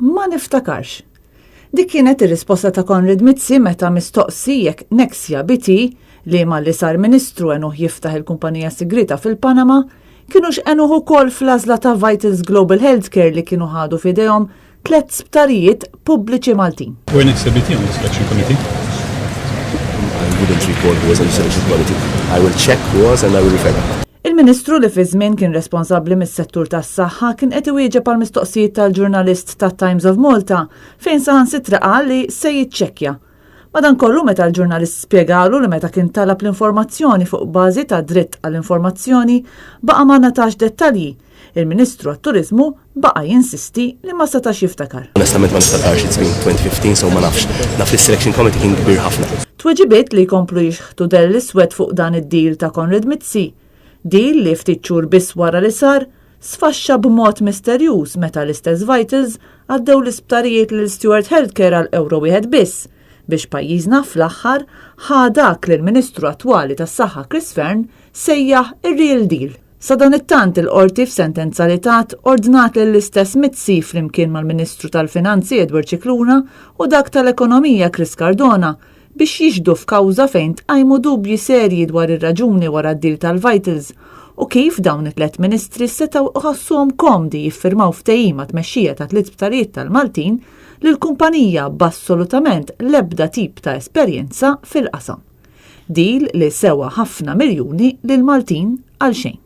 ma niftakarx. Dik kienet ir-risposta ta' Konrad Mizzi meta mistoqsi jekk Nexia BT li malli sar Ministru enuh jiftaħ il-kumpanija sigrita fil-Panama kienux enuh ukoll fl-għażla ta' Vitals Global Healthcare li kienu ħadu f'idejhom 3 sptarijiet pubbliċi Maltin. Were Nexia BT on the selection committee? I wouldn't recall who was on the selection committee. I will check who was and I will refer back. Il-Ministru li fi żmien kien responsabbli mis-settur tas-saħħa kien qed iwieġeb għal mistoqsijiet tal-ġurnalist tat-Times of Malta fejn saħansitra qal li se jiċċekkja. Madankollu meta l-ġurnalist spjegalu li meta kien talab l-informazzjoni fuq bażi ta' dritt għall-informazzjoni baqa' ma natax dettalji. Il-Ministru għat-Turiżmu baqa' jinsisti li ma setax jiftakar. Onestament ma niftakarx it's been 2015 so ma nafx. Naf li selection committee kien kbir ħafna. Tweġibiet li jkomplu jixħtu del l-iswed fuq dan id-deal ta' Konrad Mizzi. Deal li ftit xhur biss wara li sar sfaxxa b'mod misterjuż meta l-istess Vitals għaddew l-isptarijiet lil Stewart Healthcare għal euro wieħed biss biex pajjiżna fl-aħħar ħadak li l-Ministru attwali tas-Saħħa Chris Fearn sejjaħ ir-real deal. Sa dan it-tant il-qorti f'sentenza li tat ordnat lill-istess Mizzi flimkien mal-Ministru tal-Finanzi Edward Cicluna u dak tal-Ekonomija Chris Cardona biex jixdu f'kawża fejn tqajmu dubji serji dwar ir-raġuni wara d-deal tal-Vitals u kif dawn it-3 ministri setgħu ħassuhom komdi jiffirmaw ftehim ma' tmexxija ta' 3 sptarijiet tal-Maltin li l-kumpanija b'assolutament l-ebda tip ta' esperjenza fil-qasam. Deal li sewa ħafna miljuni lil Maltin għal xejn.